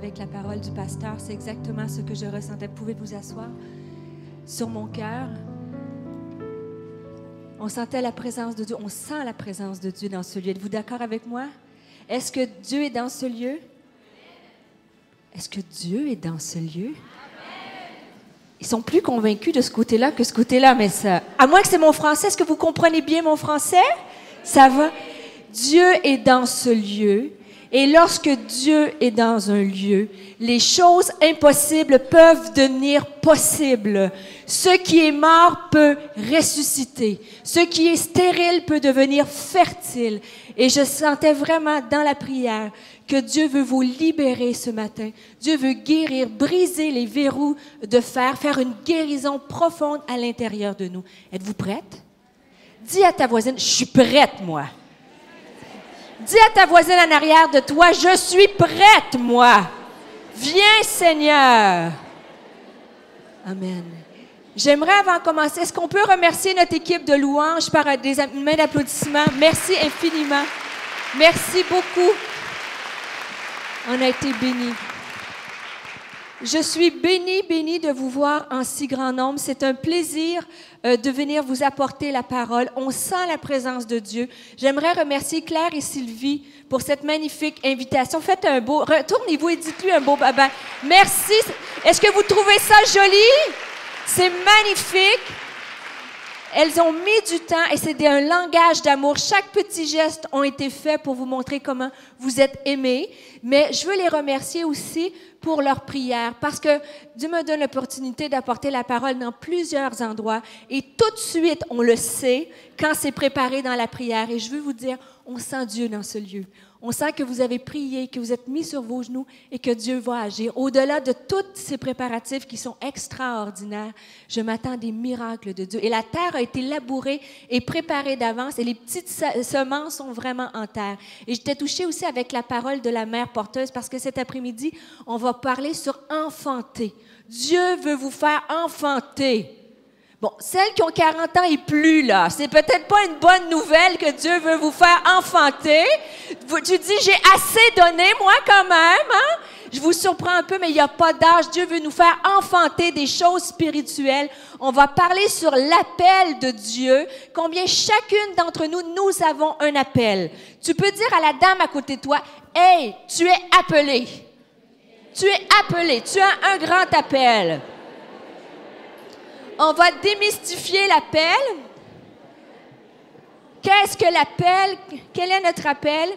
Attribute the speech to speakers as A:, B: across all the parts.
A: avec la parole du pasteur. C'est exactement ce que je ressentais. Vous pouvez vous asseoir sur mon cœur. On sentait la présence de Dieu. On sent la présence de Dieu dans ce lieu. Êtes-vous d'accord avec moi? Est-ce que Dieu est dans ce lieu? Est-ce que Dieu est dans ce lieu? Ils sont plus convaincus de ce côté-là que ce côté-là, mais ça... À moins que c'est mon français, est-ce que vous comprenez bien mon français? Ça va? Dieu est dans ce lieu. Et lorsque Dieu est dans un lieu, les choses impossibles peuvent devenir possibles. Ce qui est mort peut ressusciter. Ce qui est stérile peut devenir fertile. Et je sentais vraiment dans la prière que Dieu veut vous libérer ce matin. Dieu veut guérir, briser les verrous de fer, faire une guérison profonde à l'intérieur de nous. Êtes-vous prête? Dis à ta voisine, je suis prête, moi. Dis à ta voisine en arrière de toi, je suis prête, moi. Viens, Seigneur. Amen. J'aimerais, avant de commencer, est-ce qu'on peut remercier notre équipe de louanges par une main d'applaudissement? Merci infiniment. Merci beaucoup. On a été bénis. Je suis bénie de vous voir en si grand nombre. C'est un plaisir de venir vous apporter la parole. On sent la présence de Dieu. J'aimerais remercier Claire et Sylvie pour cette magnifique invitation. Faites un beau... Retournez-vous et dites-lui un beau bye-bye. Merci. Est-ce que vous trouvez ça joli? C'est magnifique. Elles ont mis du temps et c'est un langage d'amour. Chaque petit geste a été fait pour vous montrer comment vous êtes aimés. Mais je veux les remercier aussi pour leur prière parce que Dieu me donne l'opportunité d'apporter la parole dans plusieurs endroits. Et tout de suite, on le sait quand c'est préparé dans la prière. Et je veux vous dire, on sent Dieu dans ce lieu. On sent que vous avez prié, que vous êtes mis sur vos genoux et que Dieu va agir. Au-delà de tous ces préparatifs qui sont extraordinaires, je m'attends à des miracles de Dieu. Et la terre a été labourée et préparée d'avance et les petites semences sont vraiment en terre. Et j'étais touchée aussi avec la parole de la mère porteuse parce que cet après-midi, on va parler sur enfanter. Dieu veut vous faire enfanter. Bon, celles qui ont 40 ans et plus, là, c'est peut-être pas une bonne nouvelle que Dieu veut vous faire enfanter. Tu dis, j'ai assez donné, moi, quand même, hein? Je vous surprends un peu, mais il n'y a pas d'âge. Dieu veut nous faire enfanter des choses spirituelles. On va parler sur l'appel de Dieu, combien chacune d'entre nous, nous avons un appel. Tu peux dire à la dame à côté de toi, « Hey, tu es appelé. Tu es appelé. Tu as un grand appel. » On va démystifier l'appel. Qu'est-ce que l'appel? Quel est notre appel?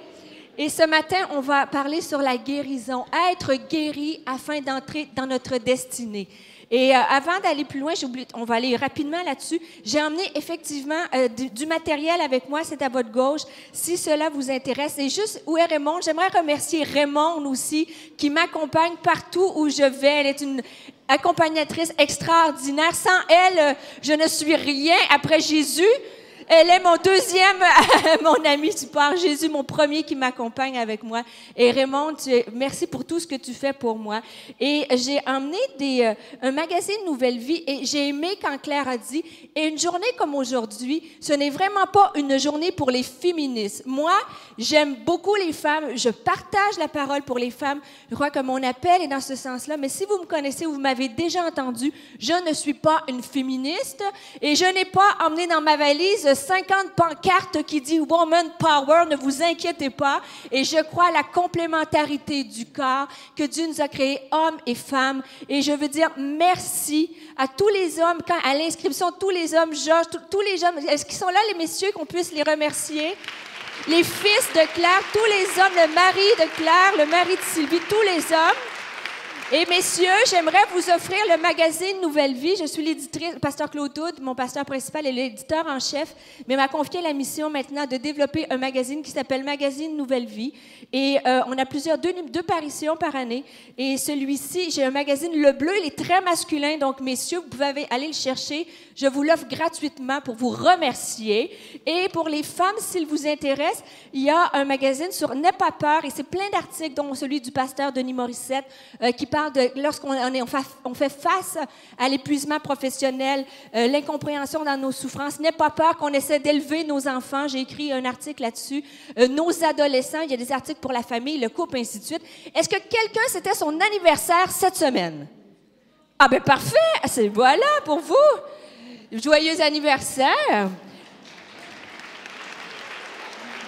A: Et ce matin, on va parler sur la guérison. Être guéri afin d'entrer dans notre destinée. Et avant d'aller plus loin, on va aller rapidement là-dessus. J'ai emmené effectivement du matériel avec moi, c'est à votre gauche, si cela vous intéresse. Et juste, où est Raymond? J'aimerais remercier Raymond aussi, qui m'accompagne partout où je vais. Elle est une accompagnatrice extraordinaire. Sans elle, je ne suis rien après Jésus. Elle est mon deuxième, mon ami, tu pars, Jésus, mon premier qui m'accompagne avec moi. Et Raymond, merci pour tout ce que tu fais pour moi. Et j'ai emmené un magazine Nouvelle Vie et j'ai aimé quand Claire a dit, et une journée comme aujourd'hui, ce n'est vraiment pas une journée pour les féministes. Moi, j'aime beaucoup les femmes, je partage la parole pour les femmes. Je crois que mon appel est dans ce sens-là. Mais si vous me connaissez ou vous m'avez déjà entendu, je ne suis pas une féministe et je n'ai pas emmené dans ma valise 50 pancartes qui dit « Woman Power », ne vous inquiétez pas. Et je crois à la complémentarité du corps, que Dieu nous a créés hommes et femmes. Et je veux dire merci à tous les hommes, à l'inscription, tous les hommes, Georges, tous les hommes. Est-ce qu'ils sont là, les messieurs, qu'on puisse les remercier? Les fils de Claire, tous les hommes, le mari de Claire, le mari de Sylvie, tous les hommes. Et messieurs, j'aimerais vous offrir le magazine Nouvelle Vie. Je suis l'éditrice, pasteur Claude Houd, mon pasteur principal est l'éditeur en chef, mais m'a confié la mission maintenant de développer un magazine qui s'appelle Magazine Nouvelle Vie. Et on a deux parutions par année. Et celui-ci, j'ai un magazine, le bleu, il est très masculin, donc messieurs, vous pouvez aller le chercher. Je vous l'offre gratuitement pour vous remercier. Et pour les femmes, s'il vous intéresse, il y a un magazine sur N'aie pas peur et c'est plein d'articles, dont celui du pasteur Denis Morissette, qui parle parle de on fait face à l'épuisement professionnel, l'incompréhension dans nos souffrances. N'aie pas peur qu'on essaie d'élever nos enfants. J'ai écrit un article là-dessus. Nos adolescents, il y a des articles pour la famille, le couple, ainsi de suite. Est-ce que quelqu'un, c'était son anniversaire cette semaine? Ah ben parfait! Voilà pour vous! Joyeux anniversaire!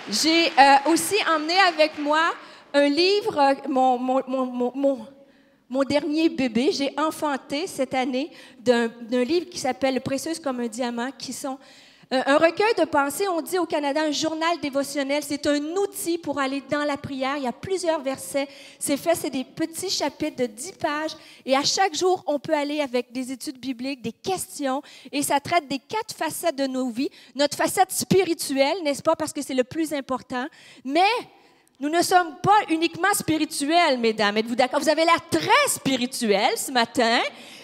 A: J'ai aussi emmené avec moi un livre, mon dernier bébé. J'ai enfanté cette année d'un livre qui s'appelle « Précieuse comme un diamant », qui sont un recueil de pensées. On dit au Canada un journal dévotionnel. C'est un outil pour aller dans la prière. Il y a plusieurs versets. C'est des petits chapitres de 10 pages. Et à chaque jour, on peut aller avec des études bibliques, des questions. Et ça traite des 4 facettes de nos vies. Notre facette spirituelle, n'est-ce pas, parce que c'est le plus important. Mais nous ne sommes pas uniquement spirituels, mesdames. Êtes-vous d'accord? Vous avez l'air très spirituel ce matin,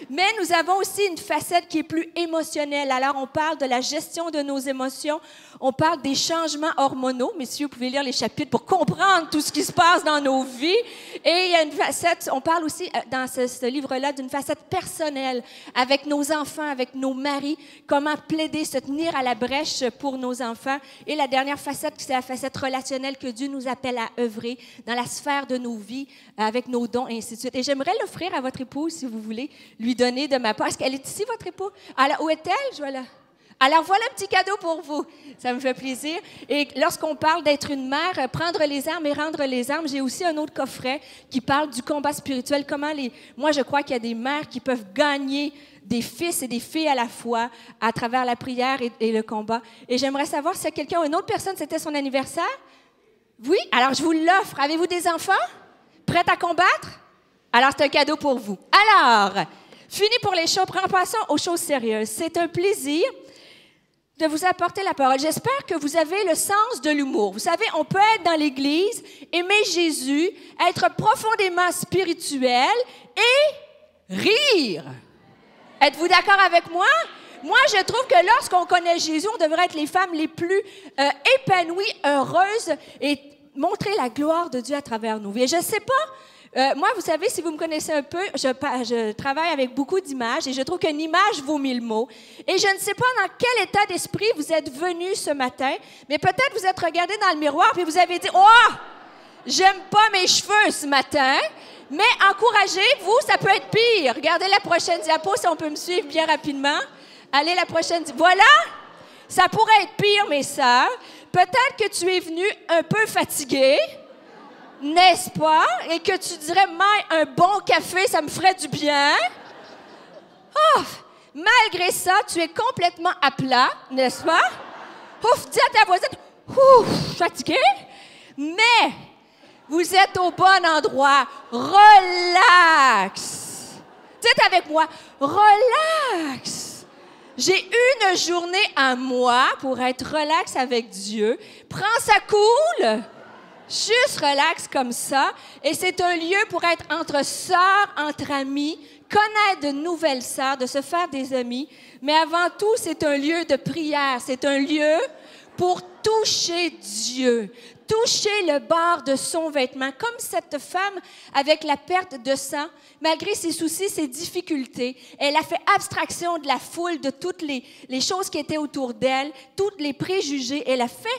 A: mais nous avons aussi une facette qui est plus émotionnelle. Alors, on parle de la gestion de nos émotions. On parle des changements hormonaux. Messieurs, vous pouvez lire les chapitres pour comprendre tout ce qui se passe dans nos vies. Et il y a une facette, on parle aussi dans ce livre-là d'une facette personnelle avec nos enfants, avec nos maris, comment plaider, se tenir à la brèche pour nos enfants. Et la dernière facette, c'est la facette relationnelle que Dieu nous appelle à œuvrer dans la sphère de nos vies, avec nos dons, et ainsi de suite. Et j'aimerais l'offrir à votre épouse, si vous voulez, lui donner de ma part. Est-ce qu'elle est ici, votre épouse? Alors, où est-elle? Voilà. Alors, voilà un petit cadeau pour vous. Ça me fait plaisir. Et lorsqu'on parle d'être une mère, prendre les armes et rendre les armes, j'ai aussi un autre coffret qui parle du combat spirituel. Moi, je crois qu'il y a des mères qui peuvent gagner des fils et des filles à la fois à travers la prière et le combat. Et j'aimerais savoir si quelqu'un ou une autre personne, c'était son anniversaire? Oui? Alors, je vous l'offre. Avez-vous des enfants? Prêts à combattre? Alors, c'est un cadeau pour vous. Alors, fini pour les choses. Passons aux choses sérieuses. C'est un plaisir de vous apporter la parole. J'espère que vous avez le sens de l'humour. Vous savez, on peut être dans l'Église, aimer Jésus, être profondément spirituel et rire. Êtes-vous d'accord avec moi? Moi, je trouve que lorsqu'on connaît Jésus, on devrait être les femmes les plus épanouies, heureuses et montrer la gloire de Dieu à travers nos vies. Et je ne sais pas, moi, vous savez, si vous me connaissez un peu, je travaille avec beaucoup d'images et je trouve qu'une image vaut 1000 mots. Et je ne sais pas dans quel état d'esprit vous êtes venus ce matin, mais peut-être vous êtes regardé dans le miroir et vous avez dit « Oh, j'aime pas mes cheveux ce matin ». Mais encouragez-vous, ça peut être pire. Regardez la prochaine diapo si on peut me suivre bien rapidement. Allez, la prochaine. Voilà! Ça pourrait être pire, mes sœurs. Peut-être que tu es venu un peu fatigué, n'est-ce pas? Et que tu dirais, mais un bon café, ça me ferait du bien. Oh! Malgré ça, tu es complètement à plat, n'est-ce pas? Ouf, dis à ta voisine, ouf, fatigué. Mais vous êtes au bon endroit. Relax. Dites avec moi, relax. J'ai une journée à moi pour être relax avec Dieu. Prends ça cool. Juste relax comme ça. Et c'est un lieu pour être entre sœurs, entre amis, connaître de nouvelles sœurs, de se faire des amis. Mais avant tout, c'est un lieu de prière. C'est un lieu pour toucher Dieu. Toucher le bord de son vêtement, comme cette femme avec la perte de sang, malgré ses soucis, ses difficultés, elle a fait abstraction de la foule, de toutes les choses qui étaient autour d'elle, tous les préjugés. Elle a fait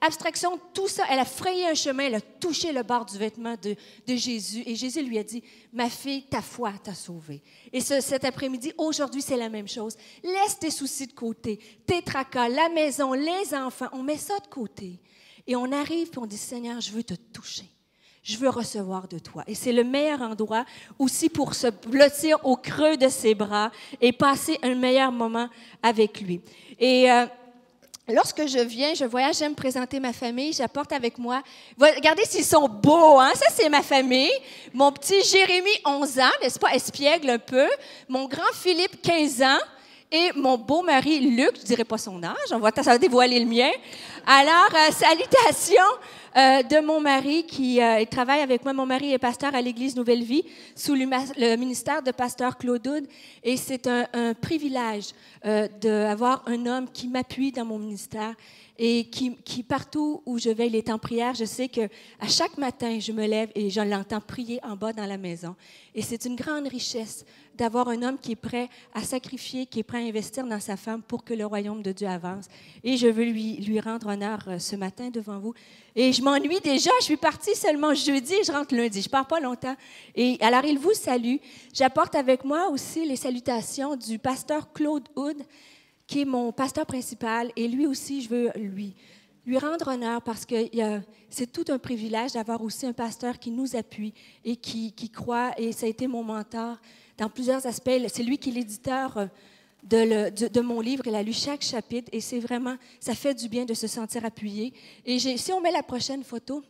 A: abstraction de tout ça. Elle a frayé un chemin, elle a touché le bord du vêtement de Jésus. Et Jésus lui a dit, « Ma fille, ta foi t'a sauvée. » Et cet après-midi, aujourd'hui, c'est la même chose. Laisse tes soucis de côté, tes tracas, la maison, les enfants, on met ça de côté. Et on arrive et on dit, Seigneur, je veux te toucher. Je veux recevoir de toi. Et c'est le meilleur endroit aussi pour se blottir au creux de ses bras et passer un meilleur moment avec lui. Et lorsque je voyage, j'aime présenter ma famille. J'apporte avec moi. Regardez s'ils sont beaux, hein? Ça, c'est ma famille. Mon petit Jérémy, 11 ans, n'est-ce pas? Espiègle un peu. Mon grand Philippe, 15 ans. Et mon beau mari, Luc, je ne dirai pas son âge, ça va dévoiler le mien. Alors, salutations de mon mari qui il travaille avec moi. Mon mari est pasteur à l'Église Nouvelle Vie sous le ministère de pasteur Claude Houd. Et c'est un privilège d'avoir un homme qui m'appuie dans mon ministère et qui, partout où je vais, il est en prière. Je sais qu'à chaque matin, je me lève et je l'entends prier en bas dans la maison. Et c'est une grande richesse d'avoir un homme qui est prêt à sacrifier, qui est prêt à investir dans sa femme pour que le royaume de Dieu avance. Et je veux lui rendre honneur ce matin devant vous. Et je m'ennuie déjà, je suis partie seulement jeudi et je rentre lundi. Je ne pars pas longtemps. Et alors, il vous salue. J'apporte avec moi aussi les salutations du pasteur Claude Houd, qui est mon pasteur principal. Et lui aussi, je veux lui rendre honneur parce que c'est tout un privilège d'avoir aussi un pasteur qui nous appuie et qui croit. Et ça a été mon mentor dans plusieurs aspects. C'est lui qui est l'éditeur de mon livre. Il a lu chaque chapitre et c'est vraiment, ça fait du bien de se sentir appuyé. Et si on met la prochaine photo,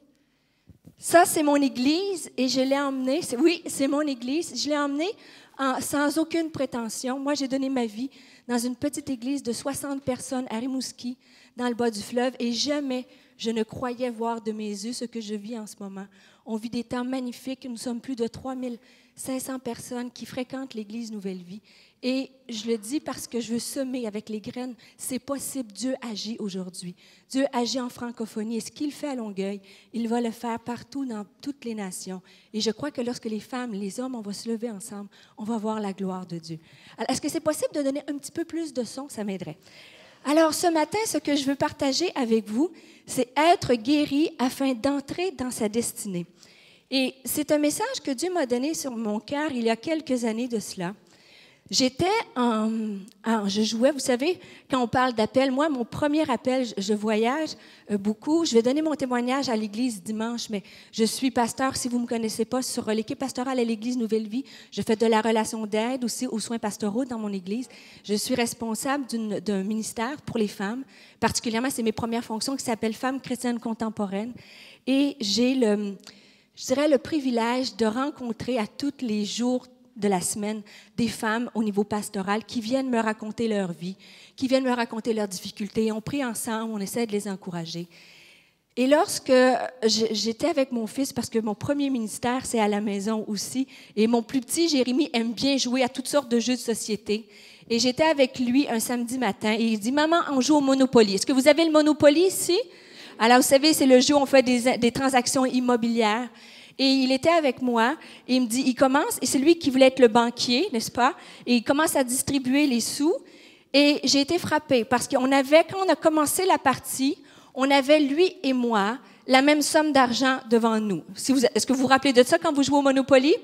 A: ça c'est mon église et je l'ai emmenée, oui, c'est mon église, je l'ai emmenée sans aucune prétention. Moi, j'ai donné ma vie dans une petite église de 60 personnes à Rimouski, dans le bas du fleuve, et jamais je ne croyais voir de mes yeux ce que je vis en ce moment. On vit des temps magnifiques. Nous sommes plus de 3500 personnes qui fréquentent l'Église Nouvelle Vie. Et je le dis parce que je veux semer avec les graines. C'est possible. Dieu agit aujourd'hui. Dieu agit en francophonie. Et ce qu'il fait à Longueuil, il va le faire partout dans toutes les nations. Et je crois que lorsque les femmes, les hommes, on va se lever ensemble, on va voir la gloire de Dieu. Alors, est-ce que c'est possible de donner un petit peu plus de son? Ça m'aiderait. Alors, ce matin, ce que je veux partager avec vous, c'est être guéri afin d'entrer dans sa destinée. Et c'est un message que Dieu m'a donné sur mon cœur il y a quelques années de cela. Je jouais, vous savez, quand on parle d'appel, moi, mon premier appel, je voyage beaucoup. Je vais donner mon témoignage à l'Église dimanche, mais je suis pasteur, si vous ne me connaissez pas, sur l'équipe pastorale à l'Église Nouvelle Vie. Je fais de la relation d'aide aussi aux soins pastoraux dans mon Église. Je suis responsable d'un ministère pour les femmes. Particulièrement, c'est mes premières fonctions qui s'appelle Femmes chrétiennes contemporaines. Et j'ai le privilège de rencontrer à tous les jours de la semaine des femmes au niveau pastoral qui viennent me raconter leur vie, qui viennent me raconter leurs difficultés. On prie ensemble, on essaie de les encourager. Et lorsque j'étais avec mon fils, parce que mon premier ministère, c'est à la maison aussi, et mon plus petit, Jérémy, aime bien jouer à toutes sortes de jeux de société. Et j'étais avec lui un samedi matin, et il dit « Maman, on joue au Monopoly. Est-ce que vous avez le Monopoly ici? » Alors, vous savez, c'est le jeu où on fait des transactions immobilières. Et il était avec moi, et il me dit, il commence, et c'est lui qui voulait être le banquier, n'est-ce pas? Et il commence à distribuer les sous, et j'ai été frappée, parce quand on a commencé la partie, on avait, lui et moi, la même somme d'argent devant nous. Est-ce que vous vous rappelez de ça quand vous jouez au Monopoly?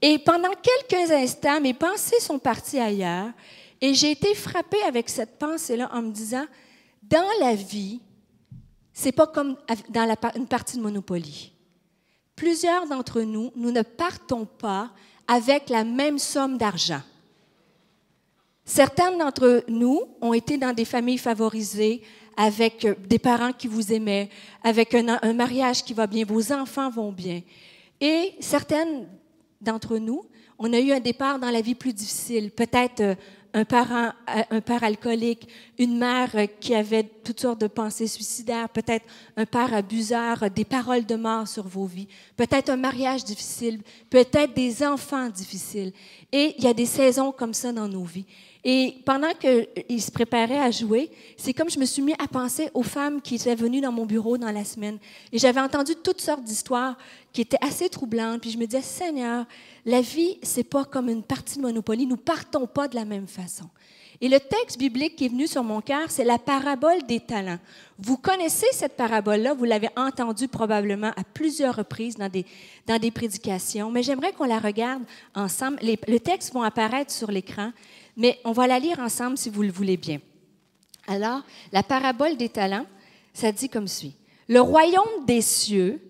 A: Et pendant quelques instants, mes pensées sont parties ailleurs, et j'ai été frappée avec cette pensée-là en me disant, dans la vie, c'est pas comme dans une partie de Monopoly. Plusieurs d'entre nous, nous ne partons pas avec la même somme d'argent. Certains d'entre nous ont été dans des familles favorisées, avec des parents qui vous aimaient, avec un mariage qui va bien, vos enfants vont bien. Et certaines d'entre nous, on a eu un départ dans la vie plus difficile, peut-être un père alcoolique, une mère qui avait toutes sortes de pensées suicidaires, peut-être un père abuseur, des paroles de mort sur vos vies, peut-être un mariage difficile, peut-être des enfants difficiles. Et il y a des saisons comme ça dans nos vies. Et pendant qu'il se préparait à jouer, c'est comme je me suis mis à penser aux femmes qui étaient venues dans mon bureau dans la semaine. Et j'avais entendu toutes sortes d'histoires qui étaient assez troublantes. Puis je me disais, Seigneur, la vie, c'est pas comme une partie de Monopoly. Nous partons pas de la même façon. Et le texte biblique qui est venu sur mon cœur, c'est la parabole des talents. Vous connaissez cette parabole-là, vous l'avez entendue probablement à plusieurs reprises dans des prédications, mais j'aimerais qu'on la regarde ensemble. Les textes vont apparaître sur l'écran, mais on va la lire ensemble si vous le voulez bien. Alors, la parabole des talents, ça dit comme suit. « Le royaume des cieux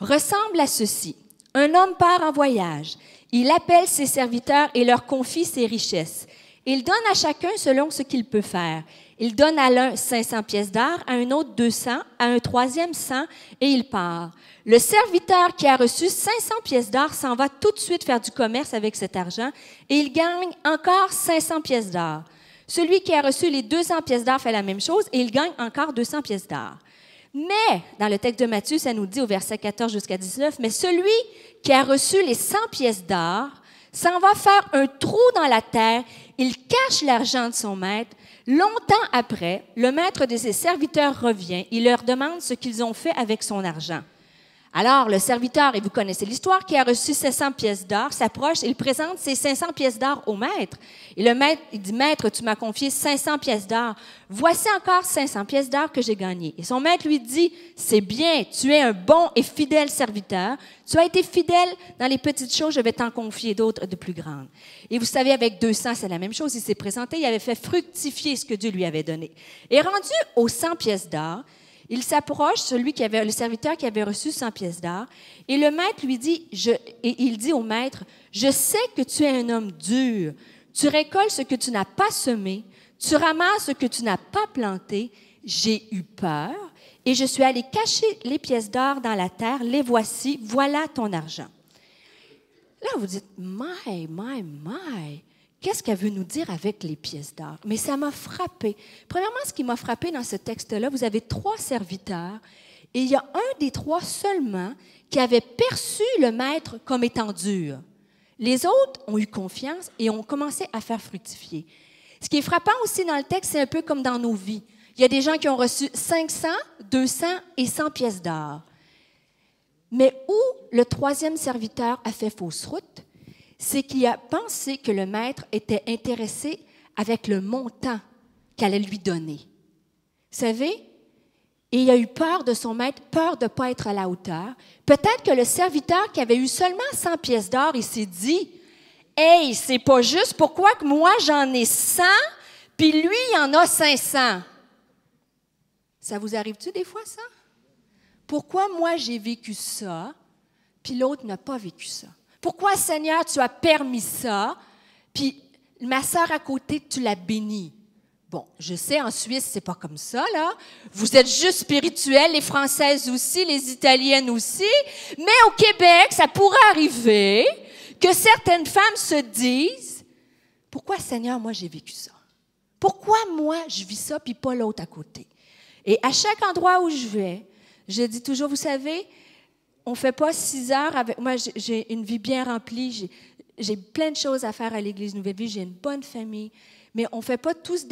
A: ressemble à ceci. Un homme part en voyage. Il appelle ses serviteurs et leur confie ses richesses. Il donne à chacun selon ce qu'il peut faire. Il donne à l'un 500 pièces d'or, à un autre 200, à un troisième 100, et il part. Le serviteur qui a reçu 500 pièces d'or s'en va tout de suite faire du commerce avec cet argent, et il gagne encore 500 pièces d'or. Celui qui a reçu les 200 pièces d'or fait la même chose, et il gagne encore 200 pièces d'or. Mais, dans le texte de Matthieu, ça nous dit au verset 14 jusqu'à 19, « Mais celui qui a reçu les 100 pièces d'or s'en va faire un trou dans la terre, il cache l'argent de son maître. Longtemps après, le maître de ses serviteurs revient, il leur demande ce qu'ils ont fait avec son argent. Alors, le serviteur, et vous connaissez l'histoire, qui a reçu 500 pièces d'or, s'approche et il présente ses 500 pièces d'or au maître. Et le maître, il dit, « Maître, tu m'as confié 500 pièces d'or. Voici encore 500 pièces d'or que j'ai gagnées. » Et son maître lui dit, « C'est bien, tu es un bon et fidèle serviteur. Tu as été fidèle dans les petites choses, je vais t'en confier d'autres de plus grandes. » Et vous savez, avec 200, c'est la même chose. Il s'est présenté, il avait fait fructifier ce que Dieu lui avait donné. Et rendu aux 100 pièces d'or, il s'approche, le serviteur qui avait reçu 100 pièces d'or, et le maître lui dit, et il dit au maître, « Je sais que tu es un homme dur. Tu récoltes ce que tu n'as pas semé, tu ramasses ce que tu n'as pas planté. J'ai eu peur, et je suis allé cacher les pièces d'or dans la terre. Les voici, voilà ton argent. » Là, vous dites, « My. » Qu'est-ce qu'elle veut nous dire avec les pièces d'or? Mais ça m'a frappé. Premièrement, ce qui m'a frappé dans ce texte-là, vous avez 3 serviteurs et il y a un des 3 seulement qui avait perçu le maître comme étant dur. Les autres ont eu confiance et ont commencé à faire fructifier. Ce qui est frappant aussi dans le texte, c'est un peu comme dans nos vies. Il y a des gens qui ont reçu 500, 200 et 100 pièces d'or. Mais où le 3e serviteur a fait fausse route, c'est qu'il a pensé que le maître était intéressé avec le montant qu'elle allait lui donner. Vous savez? Et il a eu peur de son maître, peur de ne pas être à la hauteur. Peut-être que le serviteur qui avait eu seulement 100 pièces d'or, il s'est dit, « Hey, c'est pas juste, pourquoi que moi j'en ai 100, puis lui il en a 500? » Ça vous arrive-tu des fois, ça? Pourquoi moi j'ai vécu ça, puis l'autre n'a pas vécu ça? Pourquoi, Seigneur, tu as permis ça, puis ma sœur à côté, tu l'as bénie? Bon, je sais, en Suisse, c'est pas comme ça, là. Vous êtes juste spirituels, les Françaises aussi, les Italiennes aussi. Mais au Québec, ça pourrait arriver que certaines femmes se disent, « Pourquoi, Seigneur, moi, j'ai vécu ça? Pourquoi, moi, je vis ça, puis pas l'autre à côté? » Et à chaque endroit où je vais, je dis toujours, vous savez, on ne fait pas 6 heures avec... Moi, j'ai une vie bien remplie. J'ai plein de choses à faire à l'Église Nouvelle Vie. J'ai une bonne famille. Mais on ne fait pas tout ce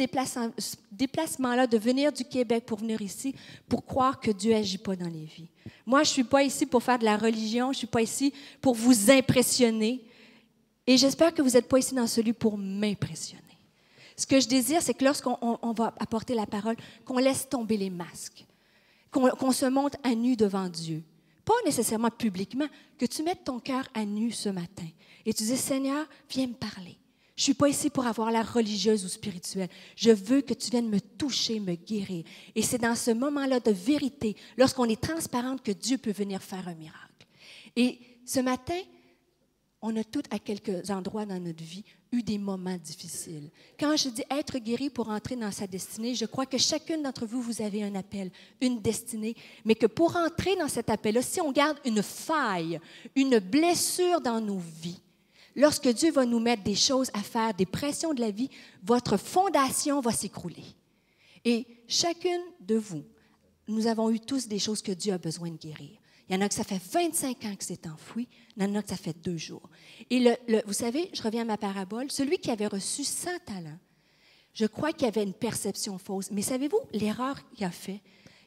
A: déplacement-là de venir du Québec pour venir ici pour croire que Dieu n'agit pas dans les vies. Moi, je ne suis pas ici pour faire de la religion. Je ne suis pas ici pour vous impressionner. Et j'espère que vous n'êtes pas ici dans ce lieu pour m'impressionner. Ce que je désire, c'est que lorsqu'on va apporter la parole, qu'on laisse tomber les masques, qu'on se montre à nu devant Dieu. Pas nécessairement publiquement, que tu mettes ton cœur à nu ce matin et tu dis, Seigneur, viens me parler. Je ne suis pas ici pour avoir l'air religieuse ou spirituelle. Je veux que tu viennes me toucher, me guérir. Et c'est dans ce moment-là de vérité, lorsqu'on est transparente, que Dieu peut venir faire un miracle. Et ce matin, on a tous, à quelques endroits dans notre vie, eu des moments difficiles. Quand je dis être guéri pour entrer dans sa destinée, je crois que chacune d'entre vous, vous avez un appel, une destinée, mais que pour entrer dans cet appel-là, si on garde une faille, une blessure dans nos vies, lorsque Dieu va nous mettre des choses à faire, des pressions de la vie, votre fondation va s'écrouler. Et chacune de vous, nous avons eu tous des choses que Dieu a besoin de guérir. Il y en a que ça fait 25 ans que c'est enfoui, il y en a que ça fait 2 jours. Et vous savez, je reviens à ma parabole, celui qui avait reçu 100 talents, je crois qu'il avait une perception fausse. Mais savez-vous, l'erreur qu'il a fait,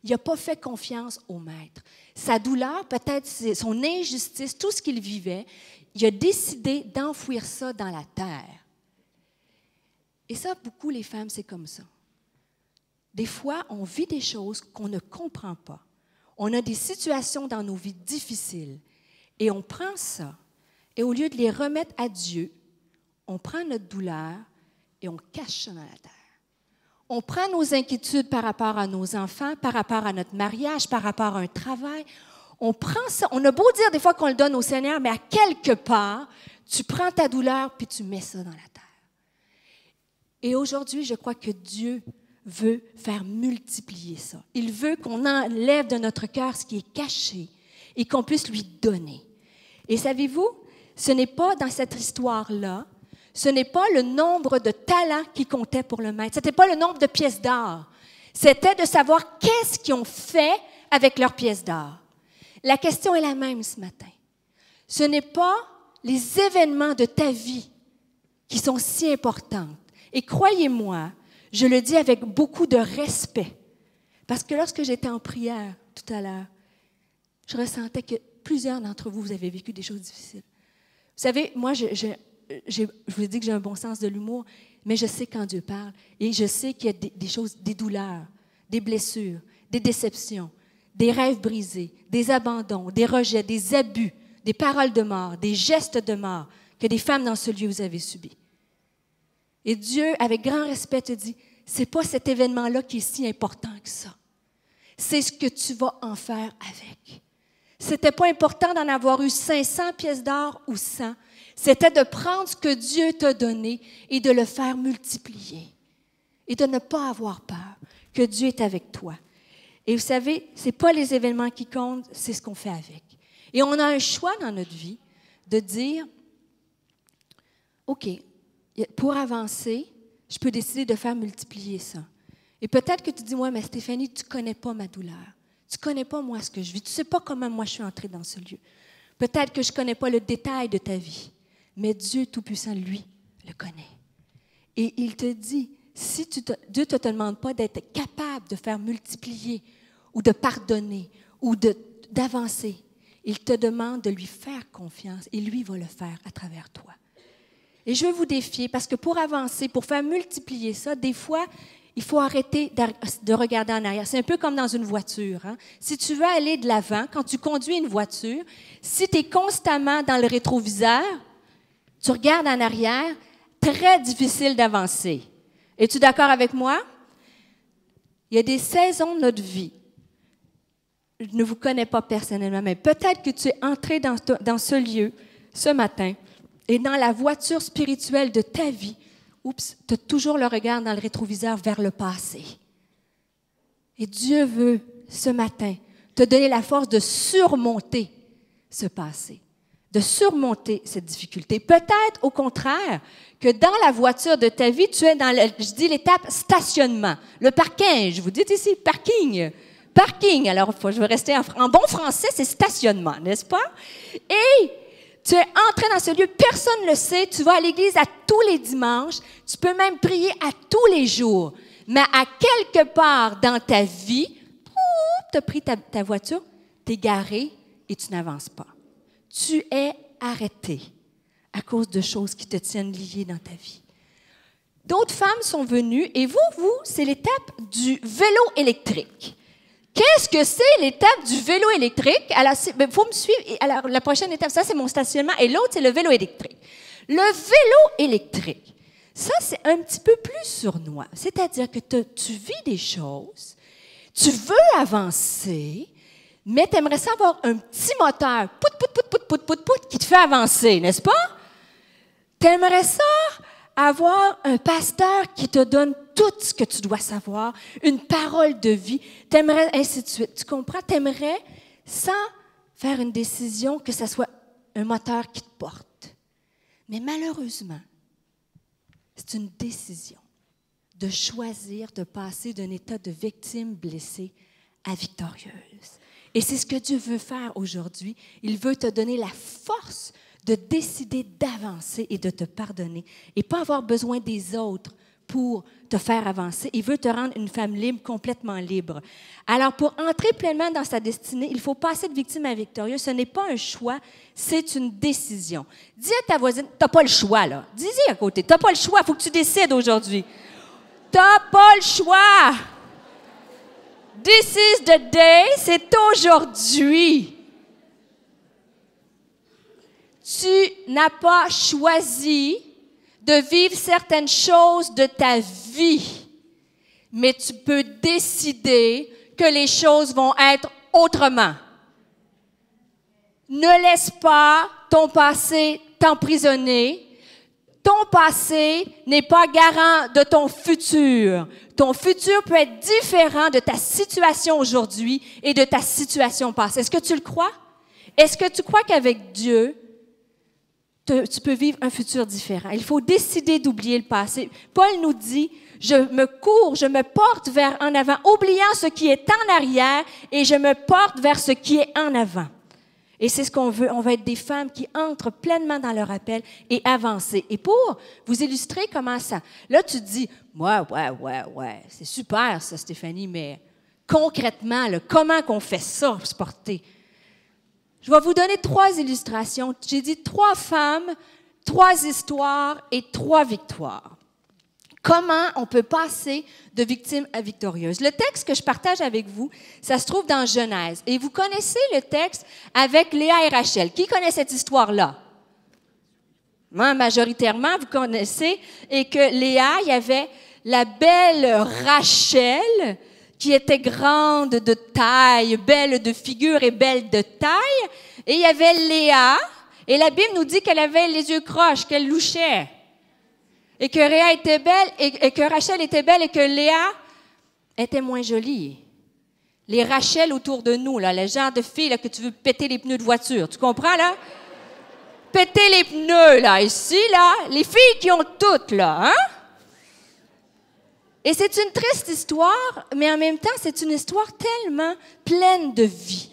A: il n'a pas fait confiance au maître. Sa douleur, peut-être son injustice, tout ce qu'il vivait, il a décidé d'enfouir ça dans la terre. Et ça, beaucoup les femmes, c'est comme ça. Des fois, on vit des choses qu'on ne comprend pas. On a des situations dans nos vies difficiles et on prend ça et au lieu de les remettre à Dieu, on prend notre douleur et on cache ça dans la terre. On prend nos inquiétudes par rapport à nos enfants, par rapport à notre mariage, par rapport à un travail. On prend ça, on a beau dire des fois qu'on le donne au Seigneur, mais à quelque part, tu prends ta douleur puis tu mets ça dans la terre. Et aujourd'hui, je crois que Dieu veut faire multiplier ça. Il veut qu'on enlève de notre cœur ce qui est caché et qu'on puisse lui donner. Et savez-vous, ce n'est pas dans cette histoire-là, ce n'est pas le nombre de talents qui comptait pour le maître, ce n'était pas le nombre de pièces d'or, c'était de savoir qu'est-ce qu'ils ont fait avec leurs pièces d'or. La question est la même ce matin. Ce n'est pas les événements de ta vie qui sont si importants. Et croyez-moi, je le dis avec beaucoup de respect, parce que lorsque j'étais en prière tout à l'heure, je ressentais que plusieurs d'entre vous, vous avez vécu des choses difficiles. Vous savez, moi, je vous ai dit que j'ai un bon sens de l'humour, mais je sais quand Dieu parle, et je sais qu'il y a des choses, des douleurs, des blessures, des déceptions, des rêves brisés, des abandons, des rejets, des abus, des paroles de mort, des gestes de mort que des femmes dans ce lieu vous avez subis. Et Dieu, avec grand respect, te dit, c'est pas cet événement-là qui est si important que ça. C'est ce que tu vas en faire avec. C'était pas important d'en avoir eu 500 pièces d'or ou 100. C'était de prendre ce que Dieu t'a donné et de le faire multiplier. Et de ne pas avoir peur que Dieu est avec toi. Et vous savez, ce n'est pas les événements qui comptent, c'est ce qu'on fait avec. Et on a un choix dans notre vie de dire, OK, pour avancer, je peux décider de faire multiplier ça. Et peut-être que tu dis, ouais, mais Stéphanie, tu ne connais pas ma douleur. Tu ne connais pas moi ce que je vis. Tu ne sais pas comment moi je suis entrée dans ce lieu. Peut-être que je ne connais pas le détail de ta vie. Mais Dieu Tout-Puissant, lui, le connaît. Et il te dit, si Dieu ne te demande pas d'être capable de faire multiplier ou de pardonner ou d'avancer, il te demande de lui faire confiance et lui va le faire à travers toi. Et je veux vous défier parce que pour avancer, pour faire multiplier ça, des fois, il faut arrêter de regarder en arrière. C'est un peu comme dans une voiture. Hein? Si tu veux aller de l'avant, quand tu conduis une voiture, si tu es constamment dans le rétroviseur, tu regardes en arrière, très difficile d'avancer. Es-tu d'accord avec moi? Il y a des saisons de notre vie. Je ne vous connais pas personnellement, mais peut-être que tu es entré dans ce lieu ce matin et dans la voiture spirituelle de ta vie, tu as toujours le regard dans le rétroviseur vers le passé. Et Dieu veut, ce matin, te donner la force de surmonter ce passé, de surmonter cette difficulté. Peut-être, au contraire, que dans la voiture de ta vie, tu es dans, l'étape stationnement. Le parking, je vous dis ici, parking. Parking, alors je vais rester en bon français, c'est stationnement, n'est-ce pas? Et tu es entré dans ce lieu, personne ne le sait, tu vas à l'église à tous les dimanches, tu peux même prier à tous les jours. Mais à quelque part dans ta vie, tu as pris ta voiture, tu es garé et tu n'avances pas. Tu es arrêté à cause de choses qui te tiennent liées dans ta vie. D'autres femmes sont venues et vous, c'est l'étape du vélo électrique. Qu'est-ce que c'est l'étape du vélo électrique? Alors, il faut me suivre. Alors, la prochaine étape, ça, c'est mon stationnement. Et l'autre, c'est le vélo électrique. Le vélo électrique, ça, c'est un petit peu plus sournois. C'est-à-dire que tu vis des choses, tu veux avancer, mais tu aimerais ça avoir un petit moteur, qui te fait avancer, n'est-ce pas? Tu aimerais ça avoir un pasteur qui te donne tout ce que tu dois savoir, une parole de vie, t'aimerais, ainsi de suite. Tu comprends? T'aimerais, sans faire une décision, que ce soit un moteur qui te porte. Mais malheureusement, c'est une décision de choisir de passer d'un état de victime blessée à victorieuse. Et c'est ce que Dieu veut faire aujourd'hui. Il veut te donner la force de décider d'avancer et de te pardonner et pas avoir besoin des autres pour te faire avancer. Il veut te rendre une femme libre, complètement libre. Alors, pour entrer pleinement dans sa destinée, il faut passer de victime à victorieuse. Ce n'est pas un choix, c'est une décision. Dis à ta voisine, tu n'as pas le choix, là. Dis-y à côté, tu n'as pas le choix, il faut que tu décides aujourd'hui. Tu n'as pas le choix. This is the day, c'est aujourd'hui. Tu n'as pas choisi de vivre certaines choses de ta vie, mais tu peux décider que les choses vont être autrement. Ne laisse pas ton passé t'emprisonner. Ton passé n'est pas garant de ton futur. Ton futur peut être différent de ta situation aujourd'hui et de ta situation passée. Est-ce que tu le crois? Est-ce que tu crois qu'avec Dieu, tu peux vivre un futur différent. Il faut décider d'oublier le passé. Paul nous dit, je me porte vers en avant, oubliant ce qui est en arrière, et je me porte vers ce qui est en avant. Et c'est ce qu'on veut. On va être des femmes qui entrent pleinement dans leur appel et avancer. Et pour vous illustrer comment ça... Là, tu te dis, ouais, c'est super ça, Stéphanie, mais concrètement, là, comment qu'on fait ça, se porter? Je vais vous donner 3 illustrations. J'ai dit 3 femmes, 3 histoires et 3 victoires. Comment on peut passer de victime à victorieuse. Le texte que je partage avec vous, ça se trouve dans Genèse. Et vous connaissez le texte avec Léa et Rachel. Qui connaît cette histoire-là? Moi, majoritairement, vous connaissez. Et que Léa, il y avait la belle Rachel, qui était grande de taille, belle de figure et belle de taille. Et il y avait Léa, et la Bible nous dit qu'elle avait les yeux croches, qu'elle louchait. Et que Léa était belle, et que Rachel était belle, et que Léa était moins jolie. Les Rachel autour de nous, là, le genre de filles là, que tu veux péter les pneus de voiture. Tu comprends, là? Péter les pneus, là, ici, là. Les filles qui ont toutes, là, hein? Et c'est une triste histoire, mais en même temps, c'est une histoire tellement pleine de vie.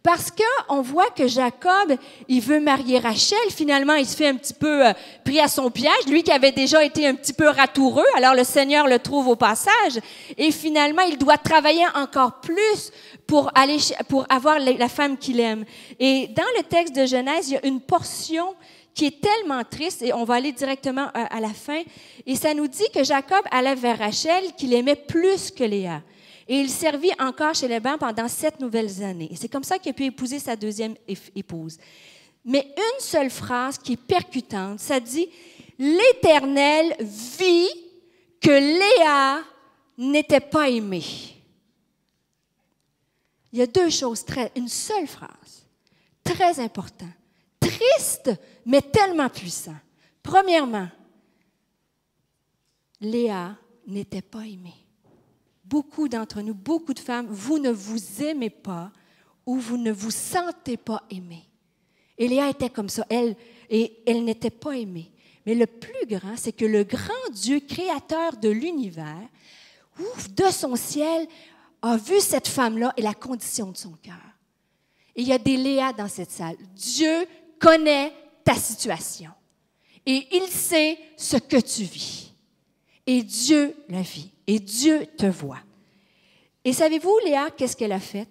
A: Parce qu'on voit que Jacob, il veut marier Rachel. Finalement, il se fait un petit peu pris à son piège. Lui qui avait déjà été un petit peu ratoureux, alors le Seigneur le trouve au passage. Et finalement, il doit travailler encore plus pour avoir la femme qu'il aime. Et dans le texte de Genèse, il y a une portion qui est tellement triste, et on va aller directement à la fin. Et ça nous dit que Jacob allait vers Rachel, qu'il aimait plus que Léa. Et il servit encore chez Laban pendant 7 nouvelles années. Et c'est comme ça qu'il a pu épouser sa deuxième épouse. Mais une seule phrase qui est percutante, ça dit « L'Éternel vit que Léa n'était pas aimée. » Il y a 2 choses, une seule phrase, très importante, triste, mais tellement puissant. Premièrement, Léa n'était pas aimée. Beaucoup d'entre nous, beaucoup de femmes, vous ne vous aimez pas ou vous ne vous sentez pas aimée. Et Léa était comme ça, elle n'était pas aimée. Mais le plus grand, c'est que le grand Dieu, créateur de l'univers, de son ciel, a vu cette femme-là et la condition de son cœur. Et il y a des Léa dans cette salle. Dieu connaît ta situation. Et il sait ce que tu vis. Et Dieu la vit. Et Dieu te voit. Et savez-vous, Léa, qu'est-ce qu'elle a fait?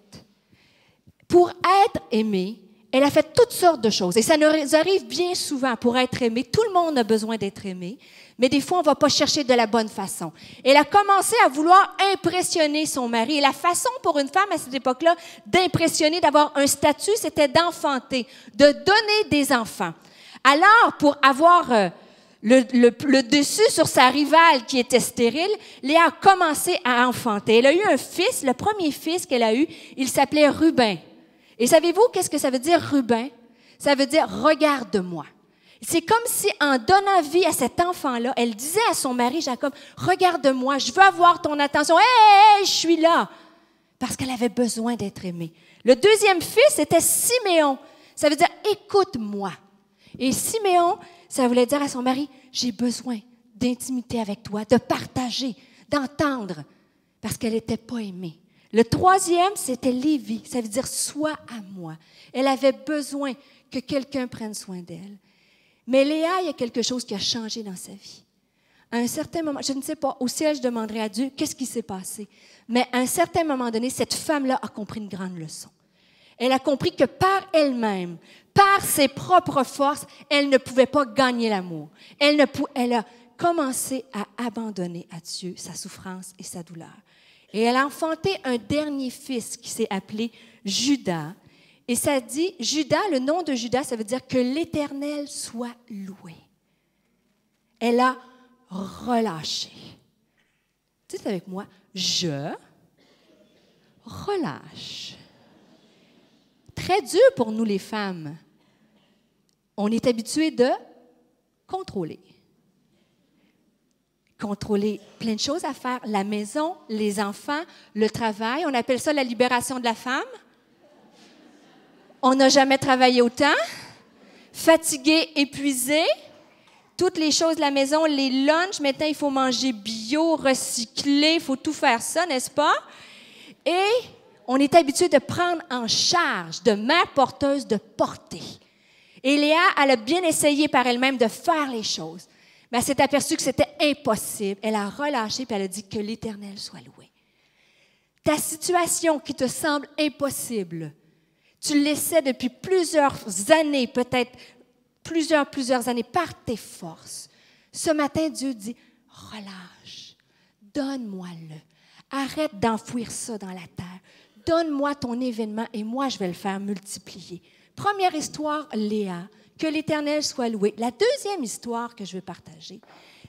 A: Pour être aimée, elle a fait toutes sortes de choses. Et ça nous arrive bien souvent pour être aimée. Tout le monde a besoin d'être aimé. Mais des fois, on ne va pas chercher de la bonne façon. Elle a commencé à vouloir impressionner son mari. Et la façon pour une femme à cette époque-là d'impressionner, d'avoir un statut, c'était d'enfanter, de donner des enfants. Alors, pour avoir le dessus sur sa rivale qui était stérile, Léa a commencé à enfanter. Elle a eu un fils, le premier fils qu'elle a eu, il s'appelait Ruben. Et savez-vous qu'est-ce que ça veut dire, Ruben? Ça veut dire « regarde-moi ». C'est comme si, en donnant vie à cet enfant-là, elle disait à son mari Jacob, « Regarde-moi, je veux avoir ton attention. Hey, je suis là. » Parce qu'elle avait besoin d'être aimée. Le deuxième fils était Siméon. Ça veut dire « Écoute-moi ». Et Siméon, ça voulait dire à son mari, « J'ai besoin d'intimité avec toi, de partager, d'entendre. » Parce qu'elle n'était pas aimée. Le troisième, c'était Lévi. Ça veut dire « Sois à moi ». Elle avait besoin que quelqu'un prenne soin d'elle. Mais Léa, il y a quelque chose qui a changé dans sa vie. À un certain moment, je ne sais pas, au ciel, je demanderai à Dieu qu'est-ce qui s'est passé. Mais à un certain moment donné, cette femme-là a compris une grande leçon. Elle a compris que par elle-même, par ses propres forces, elle ne pouvait pas gagner l'amour. Elle a commencé à abandonner à Dieu sa souffrance et sa douleur. Et elle a enfanté un dernier fils qui s'est appelé Judas. Et ça dit, Judas, le nom de Judas, ça veut dire que l'Éternel soit loué. Elle a relâché. Dites avec moi, je relâche. Très dur pour nous les femmes. On est habitué de contrôler. Contrôler plein de choses à faire. La maison, les enfants, le travail. On appelle ça la libération de la femme. On n'a jamais travaillé autant. fatigué, épuisé. Toutes les choses de la maison, les lunchs, maintenant, il faut manger bio, recyclé, il faut tout faire ça, n'est-ce pas? Et on est habitué de prendre en charge, de mère porteuse, de porter. Et Léa, elle a bien essayé par elle-même de faire les choses. Mais elle s'est aperçue que c'était impossible. Elle a relâché et elle a dit que l'Éternel soit loué. Ta situation qui te semble impossible, tu l'essaies depuis plusieurs années, peut-être plusieurs années, par tes forces. Ce matin, Dieu dit, relâche, donne-moi-le. Arrête d'enfouir ça dans la terre. Donne-moi ton événement et moi, je vais le faire multiplier. Première histoire, Léa, que l'Éternel soit loué. La deuxième histoire que je veux partager,